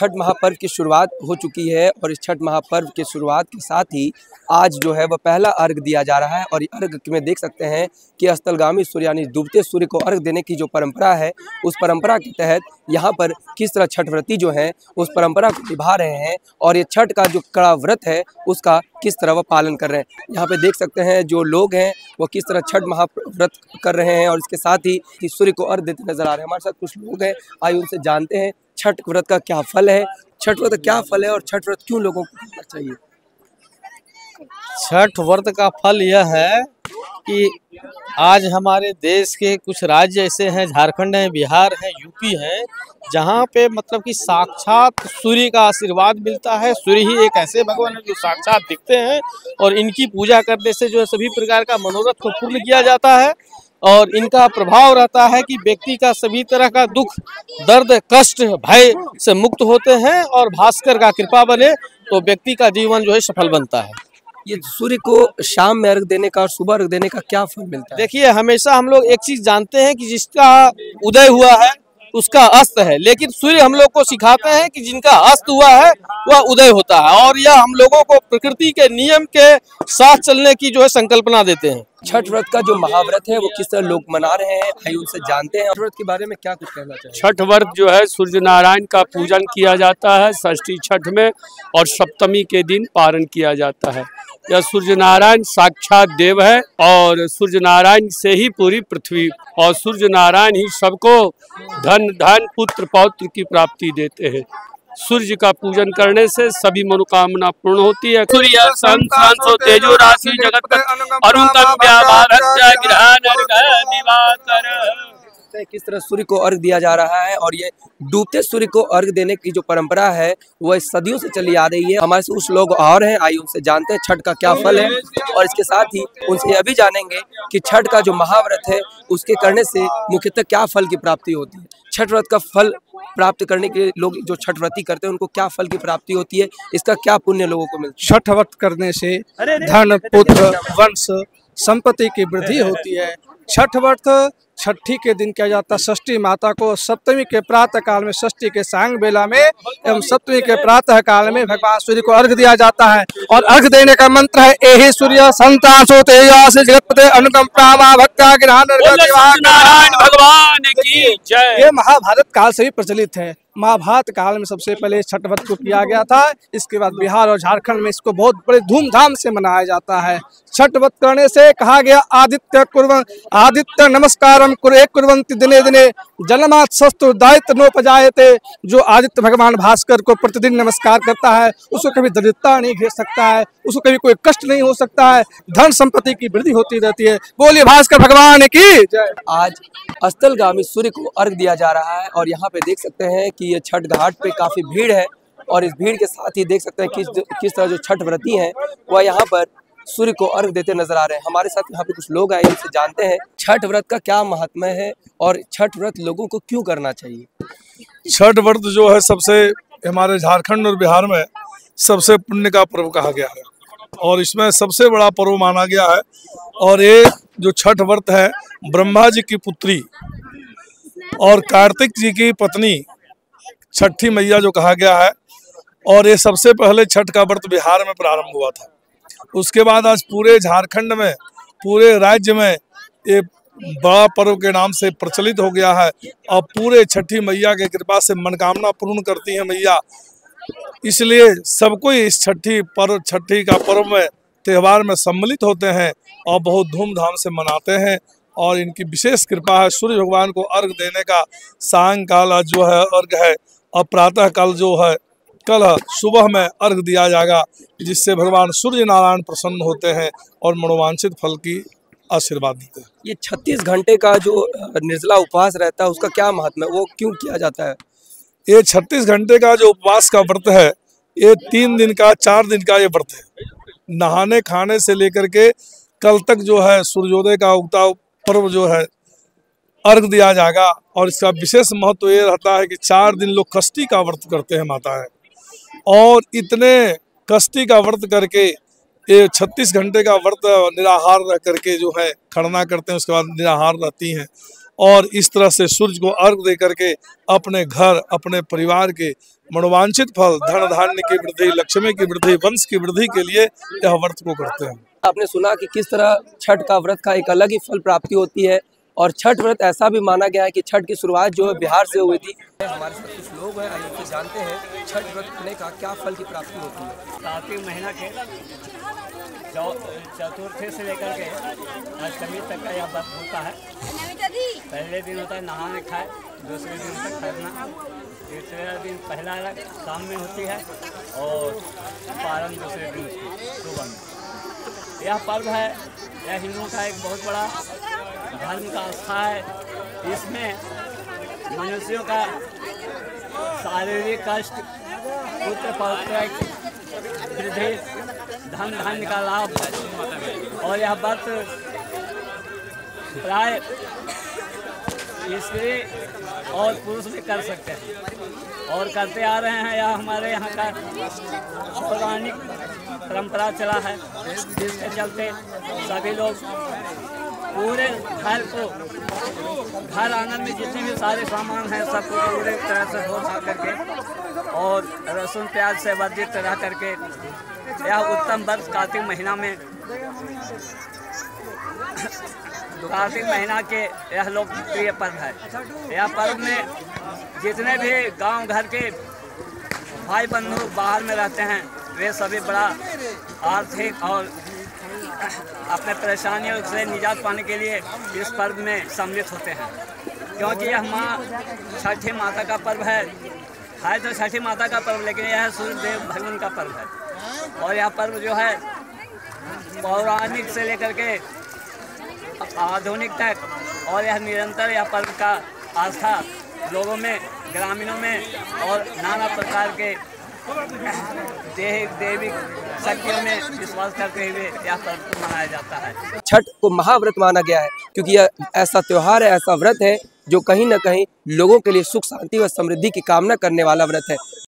छठ महापर्व की शुरुआत हो चुकी है और इस छठ महापर्व के शुरुआत के साथ ही आज जो है वह पहला अर्घ दिया जा रहा है। और अर्घ में देख सकते हैं कि अस्तालगामी सूर्य यानी डूबते सूर्य को अर्घ देने की जो परंपरा है, उस परंपरा के तहत यहाँ पर किस तरह छठ व्रती जो हैं उस परंपरा को निभा रहे हैं और ये छठ का जो कड़ा व्रत है उसका किस तरह वह पालन कर रहे हैं। यहाँ पे देख सकते हैं जो लोग हैं वो किस तरह छठ महाव्रत कर रहे हैं और इसके साथ ही सूर्य को अर्घ देते नजर आ रहे हैं। हमारे साथ कुछ लोग हैं, आइए उनसे जानते हैं छठ व्रत का क्या फल है, छठ व्रत क्या फल है और छठ व्रत क्यों लोगों को करना चाहिए। छठ व्रत का फल यह है कि आज हमारे देश के कुछ राज्य ऐसे हैं, झारखंड है, बिहार है, यूपी है, जहाँ पे मतलब कि साक्षात सूर्य का आशीर्वाद मिलता है। सूर्य ही एक ऐसे भगवान है जो साक्षात दिखते हैं और इनकी पूजा करने से जो है सभी प्रकार का मनोरथ को पूर्ण किया जाता है और इनका प्रभाव रहता है कि व्यक्ति का सभी तरह का दुख, दर्द, कष्ट, भय से मुक्त होते हैं और भास्कर का कृपा बने तो व्यक्ति का जीवन जो है सफल बनता है। ये सूर्य को शाम में अर्घ देने का और सुबह अर्घ देने का क्या फल मिलता है? देखिए, हमेशा हम लोग एक चीज जानते हैं कि जिसका उदय हुआ है उसका अस्त है, लेकिन सूर्य हम लोग को सिखाते हैं कि जिनका अस्त हुआ है वह उदय होता है और यह हम लोगों को प्रकृति के नियम के साथ चलने की जो है संकल्पना देते हैं। छठ व्रत का जो महाव्रत है वो किस तरह लोग मना रहे हैं, आइए उनसे जानते हैं। छठ व्रत के बारे में क्या कुछ कहना चाहिए? छठ व्रत जो है सूर्य नारायण का पूजन किया जाता है षष्ठी छठ में और सप्तमी के दिन पारण किया जाता है। यह सूर्य नारायण साक्षात देव है और सूर्य नारायण से ही पूरी पृथ्वी और सूर्य नारायण ही सबको धन धन पुत्र पौत्र की प्राप्ति देते हैं। सूर्य का पूजन करने से सभी मनोकामना पूर्ण होती है। सूर्य संतो तेजो राशि जगत अरुणतम किस तरह सूर्य को अर्घ दिया जा रहा है और ये डूबते सूर्य को अर्घ देने की जो परंपरा है वह सदियों से चली आ रही है। हमारे से कुछ लोग और हैं, आइए उनसे जानते हैं छठ का क्या फल है और इसके साथ ही उनसे यह भी जानेंगे कि छठ का जो महाव्रत है उसके करने से मुख्यतः क्या फल की प्राप्ति होती है। छठ व्रत का फल प्राप्त करने के लिए लोग जो छठ व्रती करते हैं उनको क्या फल की प्राप्ति होती है, इसका क्या पुण्य लोगों को मिलता है? छठ व्रत करने से धन, पुत्र, वंश, संपत्ति की वृद्धि होती है। छठ व्रत छठी के दिन किया जाता है। षष्ठी माता को सप्तमी के प्रातः काल में, षष्ठी के सांग बेला में एवं सप्तमी के प्रातः काल में भगवान सूर्य को अर्घ दिया जाता है और अर्घ देने का मंत्र है एहि सूर्य संतासो तेजसे जगत्पते अनुकंपा भक्ता नारायण भगवान की जय। ये महाभारत काल से ही प्रचलित है। महाभारत काल में सबसे पहले छठ व्रत को किया गया था। इसके बाद बिहार और झारखंड में इसको बहुत बड़े धूमधाम से मनाया जाता है। छठ व्रत करने से कहा गया आदित्य नमस्कारम कुर्वन्ति दिने दिने जन्मात् शस्त्र दायित्व नोपजायते। जो आदित्य भगवान भास्कर को प्रतिदिन नमस्कार करता है उसको कभी दरिद्रता नहीं घेर सकता है, उसको कभी कोई कष्ट नहीं हो सकता है, धन संपत्ति की वृद्धि होती रहती है। बोलिए भास्कर भगवान की जय। आज अस्तालगामी सूर्य को अर्घ दिया जा रहा है और यहाँ पे देख सकते हैं कि ये छठ घाट पे काफी भीड़ है और इस भीड़ के साथ ही देख सकते हैं किस तरह जो छठ व्रती हैं वह यहाँ पर सूर्य को अर्घ देते नजर आ रहे हैं। हमारे साथ यहाँ पे कुछ लोग आए, इनसे जानते हैं छठ व्रत का क्या महात्म्य है और छठ व्रत लोगों को क्यों करना चाहिए। छठ व्रत जो है सबसे हमारे झारखंड और बिहार में सबसे पुण्य का पर्व कहा गया है और इसमें सबसे बड़ा पर्व माना गया है। और ये जो छठ व्रत है ब्रह्मा जी की पुत्री और कार्तिक जी की पत्नी छठी मैया जो कहा गया है, और ये सबसे पहले छठ का व्रत बिहार में प्रारंभ हुआ था। उसके बाद आज पूरे झारखंड में, पूरे राज्य में ये बड़ा पर्व के नाम से प्रचलित हो गया है और पूरे छठी मैया की कृपा से मनोकामना पूर्ण करती है मैया। इसलिए सबको इस छठी का पर्व में त्यौहार में सम्मिलित होते हैं और बहुत धूमधाम से मनाते हैं और इनकी विशेष कृपा है। सूर्य भगवान को अर्घ देने का सायंकाल जो है अर्घ है और प्रातः काल जो है कल सुबह में अर्घ दिया जाएगा, जिससे भगवान सूर्य नारायण प्रसन्न होते हैं और मनोवांछित फल की आशीर्वाद देते हैं। ये 36 घंटे का जो निर्जला उपवास रहता है उसका क्या महत्व है, वो क्यों किया जाता है? ये 36 घंटे का जो उपवास का व्रत है ये 3 दिन का 4 दिन का ये व्रत है। नहाने खाने से लेकर के कल तक जो है सूर्योदय का उगता पर्व जो है अर्घ दिया जाएगा और इसका विशेष महत्व ये रहता है कि 4 दिन लोग कष्टी का व्रत करते हैं माता है और इतने कष्टी का व्रत करके ये 36 घंटे का व्रत निराहार रह करके जो है खड़ना करते हैं, उसके बाद निराहार रहती हैं और इस तरह से सूर्य को अर्घ दे करके अपने घर अपने परिवार के मनोवांछित फल, धन धान्य की वृद्धि, लक्ष्मी की वृद्धि, वंश की वृद्धि के लिए यह व्रत को करते हैं। आपने सुना कि किस तरह छठ का व्रत का एक अलग ही फल प्राप्ति होती है और छठ व्रत ऐसा भी माना गया है कि छठ की शुरुआत जो है बिहार से हुई थी। हमारे साथ कुछ लोग हैं, आइए उनसे जानते हैं छठ व्रत करने का क्या फल की प्राप्ति होती है। कार्तिक महीना के चतुर्थी से लेकर के अष्टमी तक का यह व्रत होता है। पहले दिन होता है नहाने खाए, दूसरे दिन तक खरना, तीसरे दिन पहला अलग शाम में होती है और पारण दूसरे दिन सुबह में। यह पर्व है, यह हिंदुओं का एक बहुत बड़ा धर्म का आस्था है। इसमें मनुष्यों का शारीरिक कष्ट, पुत्र पौत्र वृद्धि, धन धान्य का लाभ और यह व्रत प्राय स्त्री और पुरुष भी कर सकते हैं और करते आ रहे हैं। यह हमारे यहाँ का पौराणिक परंपरा चला है, जिसके चलते सभी लोग पूरे घर को, घर आंगन में जितने भी सारे सामान हैं सबको पूरे तरह से धो धा करके और लहसुन प्याज से वर्जित रह करके यह उत्तम व्रत कार्तिक महीना में, कार्तिक महीना के यह लोकप्रिय पर्व है। यह पर्व में जितने भी गांव घर के भाई बंधु बाहर में रहते हैं वे सभी बड़ा आर्थिक और अपने परेशानियों से निजात पाने के लिए इस पर्व में सम्मिलित होते हैं, क्योंकि यह माँ छठी माता का पर्व है तो छठी माता का पर्व, लेकिन यह सूर्य देव भगवान का पर्व है। और यह पर्व जो है पौराणिक से लेकर के आधुनिक तक, और यह निरंतर यह पर्व का आस्था लोगों में, ग्रामीणों में और नाना प्रकार के देवी शक्तियों में विश्वास करते हुए यह पर्व मनाया जाता है। छठ को महाव्रत माना गया है क्योंकि यह ऐसा त्योहार है, ऐसा व्रत है जो कहीं न कहीं लोगों के लिए सुख शांति व समृद्धि की कामना करने वाला व्रत है।